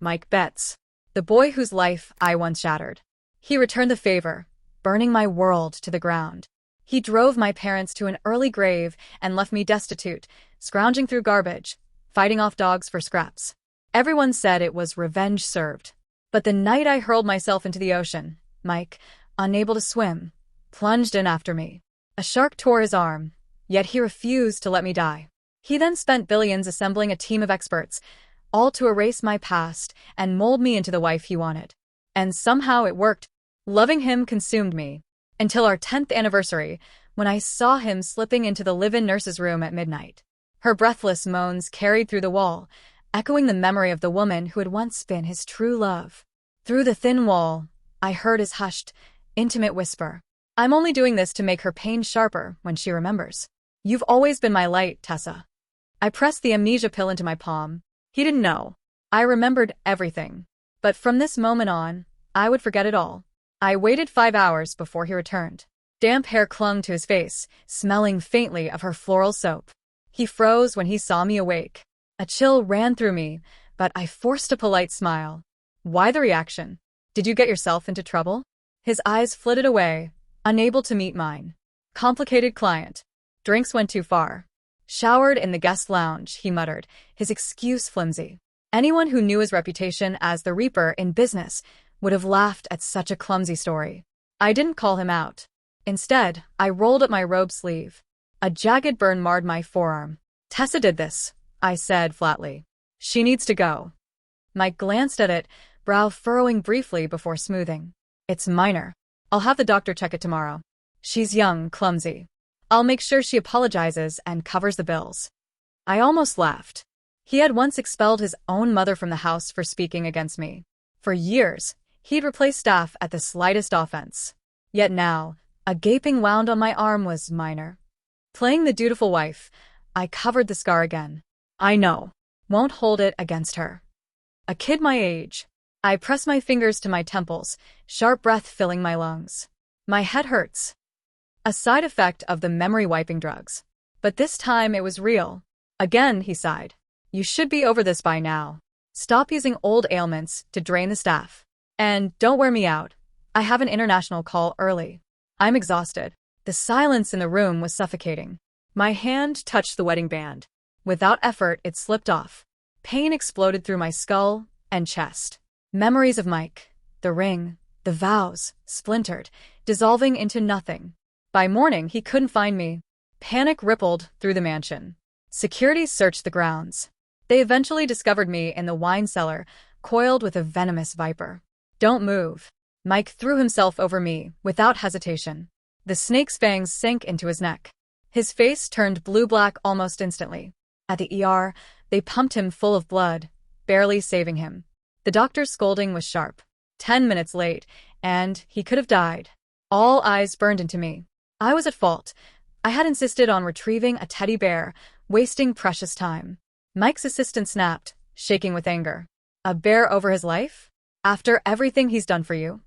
Mike Betts, the boy whose life I once shattered. He returned the favor, burning my world to the ground. He drove my parents to an early grave and left me destitute, scrounging through garbage, fighting off dogs for scraps. Everyone said it was revenge served. But the night I hurled myself into the ocean, Mike, unable to swim, plunged in after me. A shark tore his arm, yet he refused to let me die. He then spent billions assembling a team of experts, all to erase my past and mold me into the wife he wanted. And somehow it worked. Loving him consumed me. Until our 10th anniversary, when I saw him slipping into the live-in nurse's room at midnight. Her breathless moans carried through the wall, echoing the memory of the woman who had once been his true love. Through the thin wall, I heard his hushed, intimate whisper. I'm only doing this to make her pain sharper when she remembers. You've always been my light, Tessa. I pressed the amnesia pill into my palm. He didn't know. I remembered everything. But from this moment on, I would forget it all. I waited 5 hours before he returned. Damp hair clung to his face, smelling faintly of her floral soap. He froze when he saw me awake. A chill ran through me, but I forced a polite smile. Why the reaction? Did you get yourself into trouble? His eyes flitted away, unable to meet mine. Complicated client. Drinks went too far. Showered in the guest lounge, he muttered, his excuse flimsy. Anyone who knew his reputation as the Reaper in business would have laughed at such a clumsy story. I didn't call him out. Instead, I rolled up my robe sleeve. A jagged burn marred my forearm. Tessa did this, I said flatly. She needs to go. Mike glanced at it, brow furrowing briefly before smoothing. It's minor. I'll have the doctor check it tomorrow. She's young, clumsy. I'll make sure she apologizes and covers the bills. I almost laughed. He had once expelled his own mother from the house for speaking against me. For years, he'd replaced staff at the slightest offense. Yet now, a gaping wound on my arm was minor. Playing the dutiful wife, I covered the scar again. I know. Won't hold it against her. A kid my age. I press my fingers to my temples, sharp breath filling my lungs. My head hurts. A side effect of the memory-wiping drugs. But this time it was real. Again, he sighed. You should be over this by now. Stop using old ailments to drain the staff. And don't wear me out. I have an international call early. I'm exhausted. The silence in the room was suffocating. My hand touched the wedding band. Without effort, it slipped off. Pain exploded through my skull and chest. Memories of Mike, the ring, the vows, splintered, dissolving into nothing. By morning, he couldn't find me. Panic rippled through the mansion. Security searched the grounds. They eventually discovered me in the wine cellar, coiled with a venomous viper. Don't move. Mike threw himself over me without hesitation. The snake's fangs sank into his neck. His face turned blue-black almost instantly. At the ER, they pumped him full of blood, barely saving him. The doctor's scolding was sharp. 10 minutes late, and he could have died. All eyes burned into me. I was at fault. I had insisted on retrieving a teddy bear, wasting precious time. Mike's assistant snapped, shaking with anger. A bear over his life? After everything he's done for you?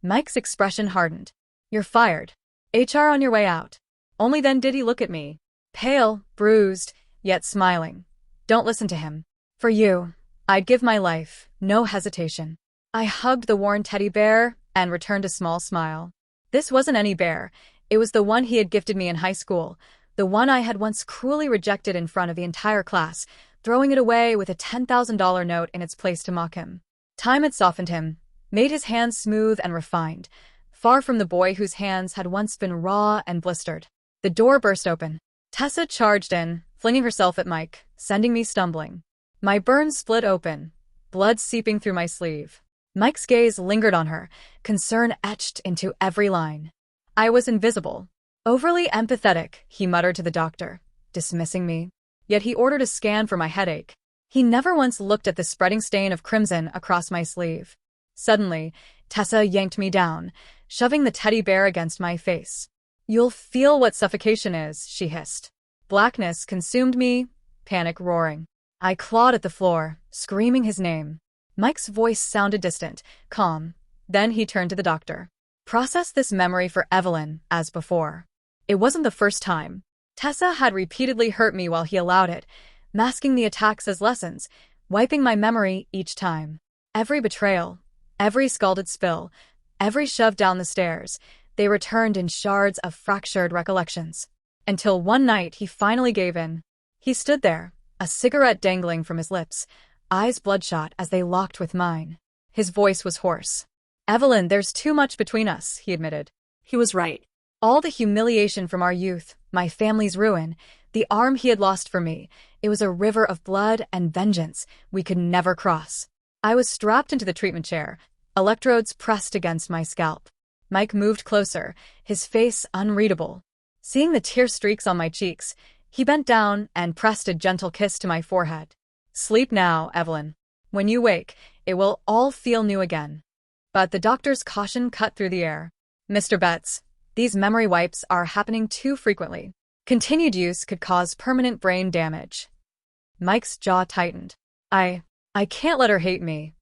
Mike's expression hardened. You're fired. HR on your way out. Only then did he look at me. Pale, bruised, yet smiling. Don't listen to him. For you, I'd give my life, no hesitation. I hugged the worn teddy bear and returned a small smile. This wasn't any bear. It was the one he had gifted me in high school, the one I had once cruelly rejected in front of the entire class, throwing it away with a $10,000 note in its place to mock him. Time had softened him, made his hands smooth and refined, far from the boy whose hands had once been raw and blistered. The door burst open. Tessa charged in, flinging herself at Mike, sending me stumbling. My burn split open, blood seeping through my sleeve. Mike's gaze lingered on her, concern etched into every line. I was invisible. Overly empathetic, he muttered to the doctor, dismissing me. Yet he ordered a scan for my headache. He never once looked at the spreading stain of crimson across my sleeve. Suddenly, Tessa yanked me down, shoving the teddy bear against my face. You'll feel what suffocation is, she hissed. Blackness consumed me, panic roaring. I clawed at the floor, screaming his name. Mike's voice sounded distant, calm. Then he turned to the doctor. Process this memory for Evelyn, as before. It wasn't the first time. Tessa had repeatedly hurt me while he allowed it, masking the attacks as lessons, wiping my memory each time. Every betrayal, every scalded spill, every shove down the stairs, they returned in shards of fractured recollections. Until one night he finally gave in. He stood there, a cigarette dangling from his lips, eyes bloodshot as they locked with mine. His voice was hoarse. "Evelyn, there's too much between us," he admitted. He was right. All the humiliation from our youth, my family's ruin, the arm he had lost for me, it was a river of blood and vengeance we could never cross. I was strapped into the treatment chair, electrodes pressed against my scalp. Mike moved closer, his face unreadable. Seeing the tear streaks on my cheeks, he bent down and pressed a gentle kiss to my forehead. "Sleep now, Evelyn. When you wake, it will all feel new again." But the doctor's caution cut through the air. "Mr. Betts, these memory wipes are happening too frequently. Continued use could cause permanent brain damage." Mike's jaw tightened. I can't let her hate me."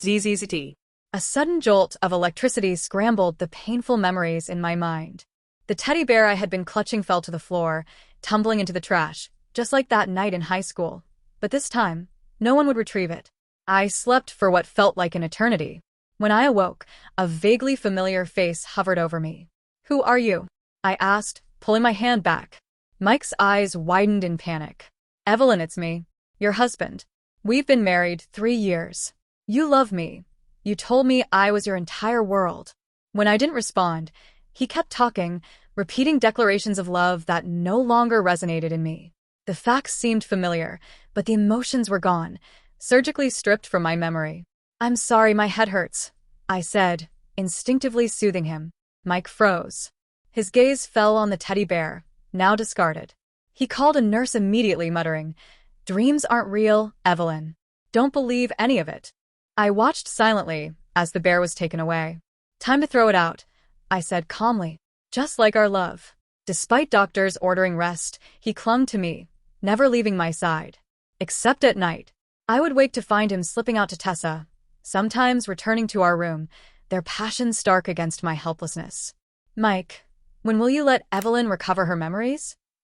ZZZT. A sudden jolt of electricity scrambled the painful memories in my mind. The teddy bear I had been clutching fell to the floor, tumbling into the trash, just like that night in high school. But this time, no one would retrieve it. I slept for what felt like an eternity. When I awoke, a vaguely familiar face hovered over me. "Who are you?" I asked, pulling my hand back. Mike's eyes widened in panic. "Evelyn, it's me. Your husband. We've been married 3 years. You love me. You told me I was your entire world." When I didn't respond, he kept talking, repeating declarations of love that no longer resonated in me. The facts seemed familiar, but the emotions were gone, surgically stripped from my memory. "I'm sorry, my head hurts," I said, instinctively soothing him. Mike froze. His gaze fell on the teddy bear, now discarded. He called a nurse immediately, muttering, "Dreams aren't real, Evelyn. Don't believe any of it." I watched silently as the bear was taken away. "Time to throw it out," I said calmly. "Just like our love." Despite doctors ordering rest, he clung to me, never leaving my side. Except at night. I would wake to find him slipping out to Tessa, sometimes returning to our room, their passion stark against my helplessness. "Mike, when will you let Evelyn recover her memories?"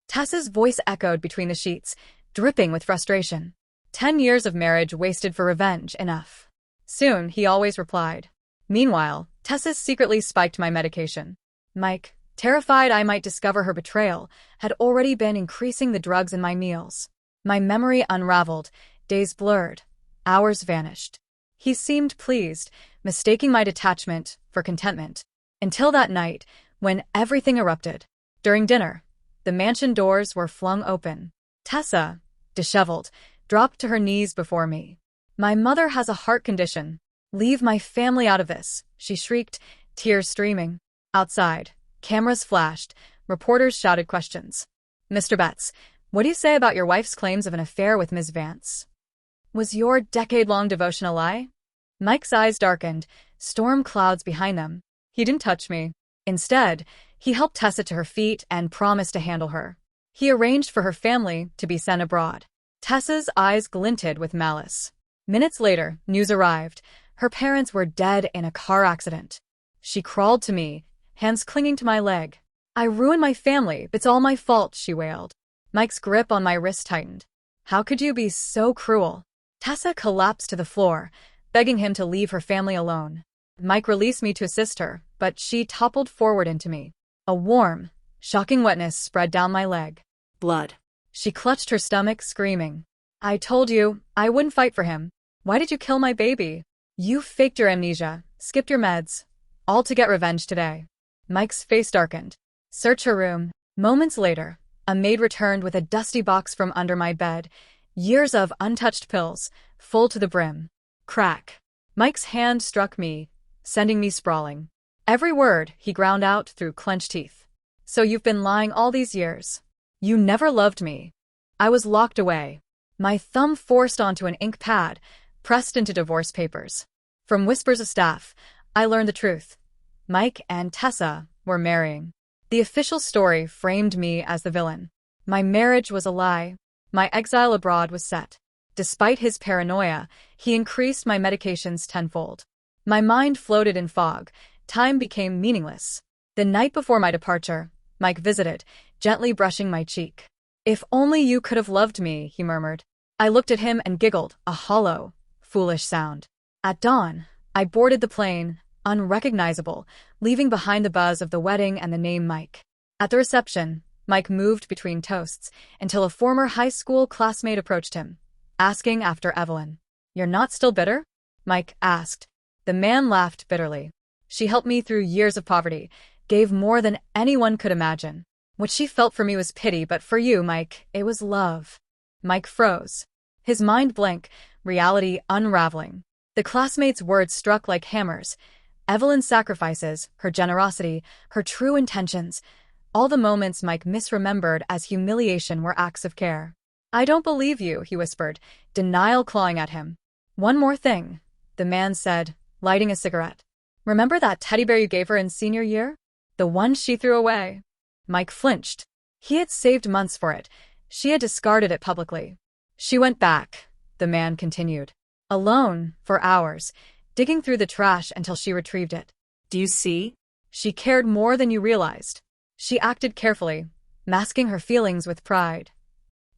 Tessa's voice echoed between the sheets, dripping with frustration. 10 years of marriage wasted for revenge, enough. "Soon," he always replied. Meanwhile, Tessa secretly spiked my medication. Mike, terrified I might discover her betrayal, had already been increasing the drugs in my meals. My memory unraveled, days blurred, hours vanished. He seemed pleased, mistaking my detachment for contentment. Until that night, when everything erupted. During dinner, the mansion doors were flung open. Tessa, disheveled, dropped to her knees before me. "My mother has a heart condition. Leave my family out of this," she shrieked, tears streaming. Outside, cameras flashed, reporters shouted questions. "Mr. Betts, what do you say about your wife's claims of an affair with Ms. Vance? Was your decade-long devotion a lie?" Mike's eyes darkened, storm clouds behind them. He didn't touch me. Instead, he helped Tessa to her feet and promised to handle her. He arranged for her family to be sent abroad. Tessa's eyes glinted with malice. Minutes later, news arrived. Her parents were dead in a car accident. She crawled to me, hands clinging to my leg. "I ruined my family. It's all my fault," she wailed. Mike's grip on my wrist tightened. "How could you be so cruel?" Tessa collapsed to the floor, begging him to leave her family alone. Mike released me to assist her, but she toppled forward into me. A warm, shocking wetness spread down my leg. Blood. She clutched her stomach, screaming. "I told you, I wouldn't fight for him. Why did you kill my baby? You faked your amnesia, skipped your meds, all to get revenge today." Mike's face darkened. "Search her room." Moments later, a maid returned with a dusty box from under my bed, years of untouched pills, full to the brim. Crack. Mike's hand struck me, sending me sprawling. Every word he ground out through clenched teeth. "So you've been lying all these years. You never loved me." I was locked away. My thumb forced onto an ink pad, pressed into divorce papers. From whispers of staff, I learned the truth. Mike and Tessa were marrying. The official story framed me as the villain. My marriage was a lie. My exile abroad was set. Despite his paranoia, he increased my medications tenfold. My mind floated in fog. Time became meaningless. The night before my departure, Mike visited, gently brushing my cheek. "If only you could have loved me," he murmured. I looked at him and giggled, a hollow, foolish sound. At dawn, I boarded the plane, unrecognizable, leaving behind the buzz of the wedding and the name Mike. At the reception, Mike moved between toasts until a former high school classmate approached him, asking after Evelyn. "You're not still bitter?" Mike asked. The man laughed bitterly. "She helped me through years of poverty, gave more than anyone could imagine. What she felt for me was pity, but for you, Mike, it was love." Mike froze. His mind blank, reality unraveling. The classmate's words struck like hammers. Evelyn's sacrifices, her generosity, her true intentions, all the moments Mike misremembered as humiliation were acts of care. "I don't believe you," he whispered, denial clawing at him. "One more thing," the man said, lighting a cigarette. "Remember that teddy bear you gave her in senior year? The one she threw away?" Mike flinched. He had saved months for it. She had discarded it publicly. "She went back," the man continued. "Alone, for hours, digging through the trash until she retrieved it. Do you see? She cared more than you realized. She acted carefully, masking her feelings with pride."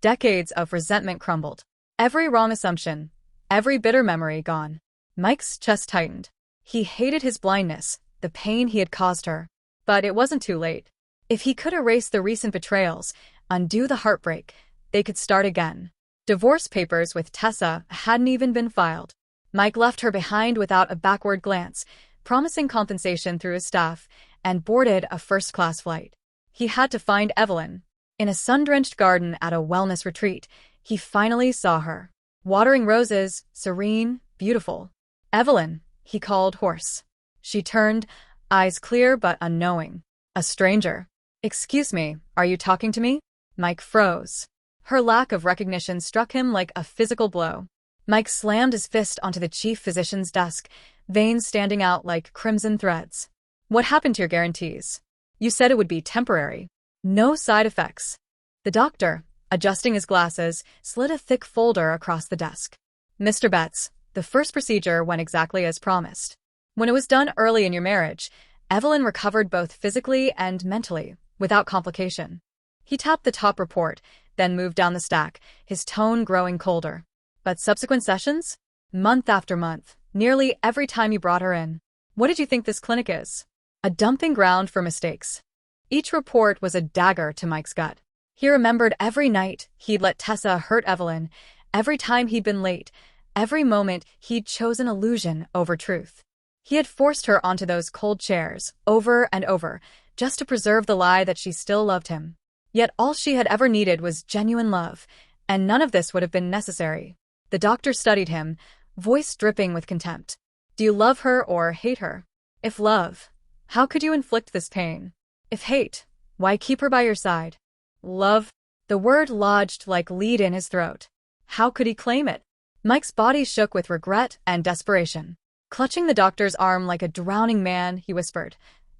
Decades of resentment crumbled. Every wrong assumption, every bitter memory gone. Mike's chest tightened. He hated his blindness, the pain he had caused her. But it wasn't too late. If he could erase the recent betrayals, undo the heartbreak, they could start again. Divorce papers with Tessa hadn't even been filed. Mike left her behind without a backward glance, promising compensation through his staff, and boarded a first-class flight. He had to find Evelyn. In a sun-drenched garden at a wellness retreat, he finally saw her. Watering roses, serene, beautiful. "Evelyn," he called hoarse. She turned, eyes clear but unknowing. "A stranger." "Excuse me, are you talking to me?" Mike froze. Her lack of recognition struck him like a physical blow. Mike slammed his fist onto the chief physician's desk, veins standing out like crimson threads. "What happened to your guarantees? You said it would be temporary. No side effects." The doctor, adjusting his glasses, slid a thick folder across the desk. "Mr. Betts, the first procedure went exactly as promised. When it was done early in your marriage, Evelyn recovered both physically and mentally, without complication." He tapped the top report, then moved down the stack, his tone growing colder. "But subsequent sessions? Month after month, nearly every time you brought her in. What did you think this clinic is? A dumping ground for mistakes." Each report was a dagger to Mike's gut. He remembered every night he'd let Tessa hurt Evelyn, every time he'd been late, every moment he'd chosen illusion over truth. He had forced her onto those cold chairs, over and over, just to preserve the lie that she still loved him. Yet all she had ever needed was genuine love, and none of this would have been necessary. The doctor studied him, voice dripping with contempt. "Do you love her or hate her? If love, how could you inflict this pain? If hate, why keep her by your side?" Love. The word lodged like lead in his throat. How could he claim it? Mike's body shook with regret and desperation. Clutching the doctor's arm like a drowning man, he whispered,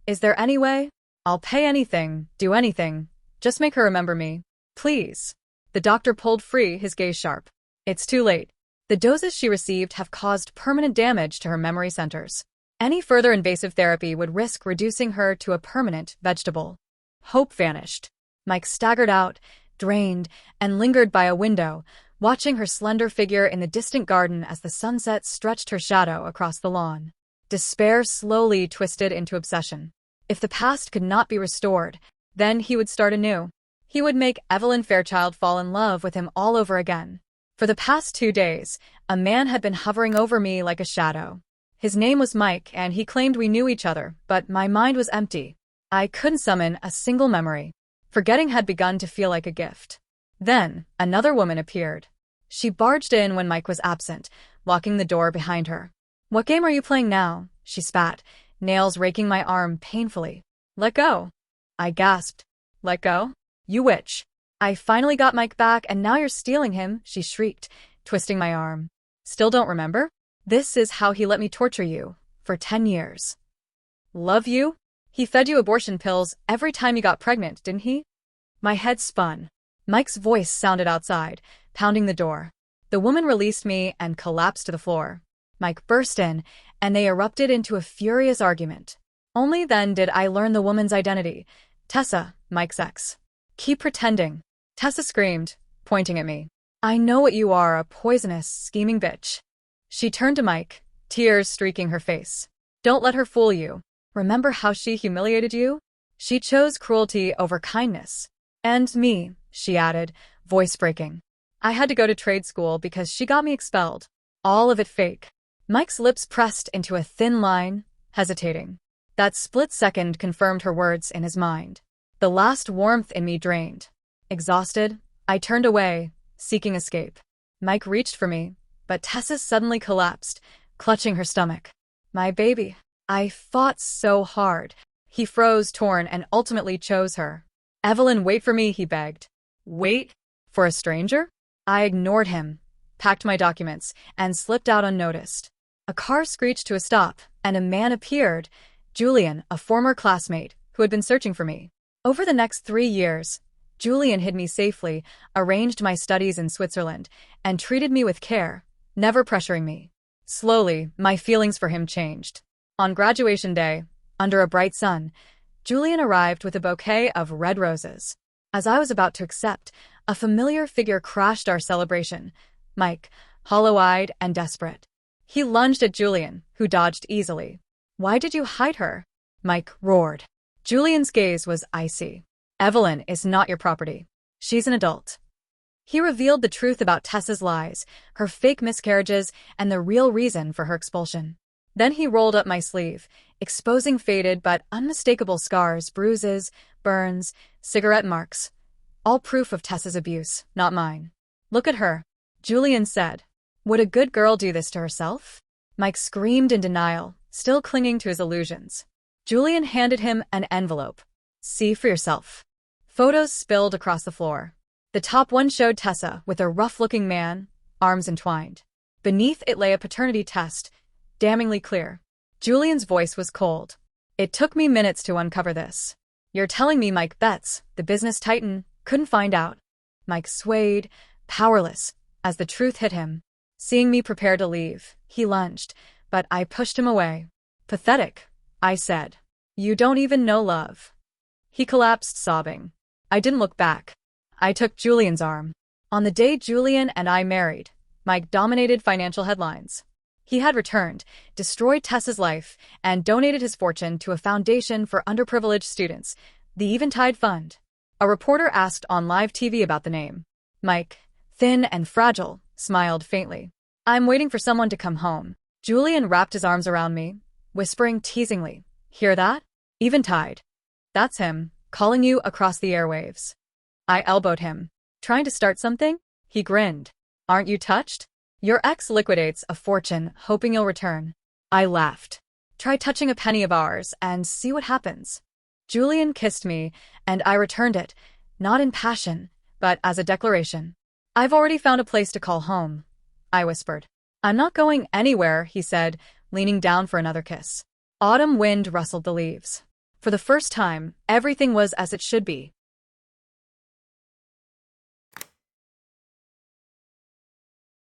"Is there any way? I'll pay anything, do anything. Just make her remember me. Please." The doctor pulled free, his gaze sharp. "It's too late. The doses she received have caused permanent damage to her memory centers. Any further invasive therapy would risk reducing her to a permanent vegetable." Hope vanished. Mike staggered out, drained, and lingered by a window, watching her slender figure in the distant garden as the sunset stretched her shadow across the lawn. Despair slowly twisted into obsession. If the past could not be restored, then he would start anew. He would make Evelyn Fairchild fall in love with him all over again. "For the past 2 days, a man had been hovering over me like a shadow. His name was Mike, and he claimed we knew each other, but my mind was empty. I couldn't summon a single memory. Forgetting had begun to feel like a gift." Then, another woman appeared. She barged in when Mike was absent, locking the door behind her. "What game are you playing now?" she spat, nails raking my arm painfully. "Let go." I gasped. "Let go? You witch." "I finally got Mike back, and now you're stealing him," she shrieked, twisting my arm. "Still don't remember? This is how he let me torture you, for 10 years. Love you? He fed you abortion pills every time you got pregnant, didn't he?" My head spun. Mike's voice sounded outside, pounding the door. The woman released me and collapsed to the floor. Mike burst in, and they erupted into a furious argument. Only then did I learn the woman's identity. Tessa, Mike's ex. "Keep pretending," Tessa screamed, pointing at me. "I know what you are, a poisonous, scheming bitch." She turned to Mike, tears streaking her face. Don't let her fool you. Remember how she humiliated you? She chose cruelty over kindness. And me, she added, voice breaking. I had to go to trade school because she got me expelled. All of it fake. Mike's lips pressed into a thin line, hesitating. That split second confirmed her words in his mind. The last warmth in me drained. Exhausted, I turned away, seeking escape. Mike reached for me, but Tessa suddenly collapsed, clutching her stomach. My baby. I fought so hard. He froze, torn, and ultimately chose her. Evelyn, wait for me, he begged. Wait? For a stranger? I ignored him, packed my documents, and slipped out unnoticed. A car screeched to a stop, and a man appeared, Julian, a former classmate, who had been searching for me. Over the next 3 years, Julian hid me safely, arranged my studies in Switzerland, and treated me with care, never pressuring me. Slowly, my feelings for him changed. On graduation day, under a bright sun, Julian arrived with a bouquet of red roses. As I was about to accept, a familiar figure crashed our celebration, Mike, hollow-eyed and desperate. He lunged at Julian, who dodged easily. Why did you hide her? Mike roared. Julian's gaze was icy. Evelyn is not your property. She's an adult. He revealed the truth about Tessa's lies, her fake miscarriages, and the real reason for her expulsion. Then he rolled up my sleeve, exposing faded but unmistakable scars, bruises, burns, cigarette marks. All proof of Tessa's abuse, not mine. Look at her, Julian said. Would a good girl do this to herself? Mike screamed in denial, still clinging to his illusions. Julian handed him an envelope. See for yourself. Photos spilled across the floor. The top one showed Tessa with a rough-looking man, arms entwined. Beneath it lay a paternity test, damningly clear. Julian's voice was cold. It took me minutes to uncover this. You're telling me Mike Betts, the business titan, couldn't find out? Mike swayed, powerless, as the truth hit him. Seeing me prepare to leave, he lunged, but I pushed him away. Pathetic, I said. You don't even know love. He collapsed, sobbing. I didn't look back. I took Julian's arm. On the day Julian and I married, Mike dominated financial headlines. He had returned, destroyed Tessa's life, and donated his fortune to a foundation for underprivileged students, the Eventide Fund. A reporter asked on live TV about the name. Mike, thin and fragile, smiled faintly. I'm waiting for someone to come home. Julian wrapped his arms around me, whispering teasingly, Hear that? Eventide. That's him, calling you across the airwaves. I elbowed him. Trying to start something? He grinned. Aren't you touched? Your ex liquidates a fortune, hoping you'll return. I laughed. Try touching a penny of ours and see what happens. Julian kissed me, and I returned it, not in passion, but as a declaration. I've already found a place to call home, I whispered. I'm not going anywhere, he said, leaning down for another kiss. Autumn wind rustled the leaves. For the first time, everything was as it should be.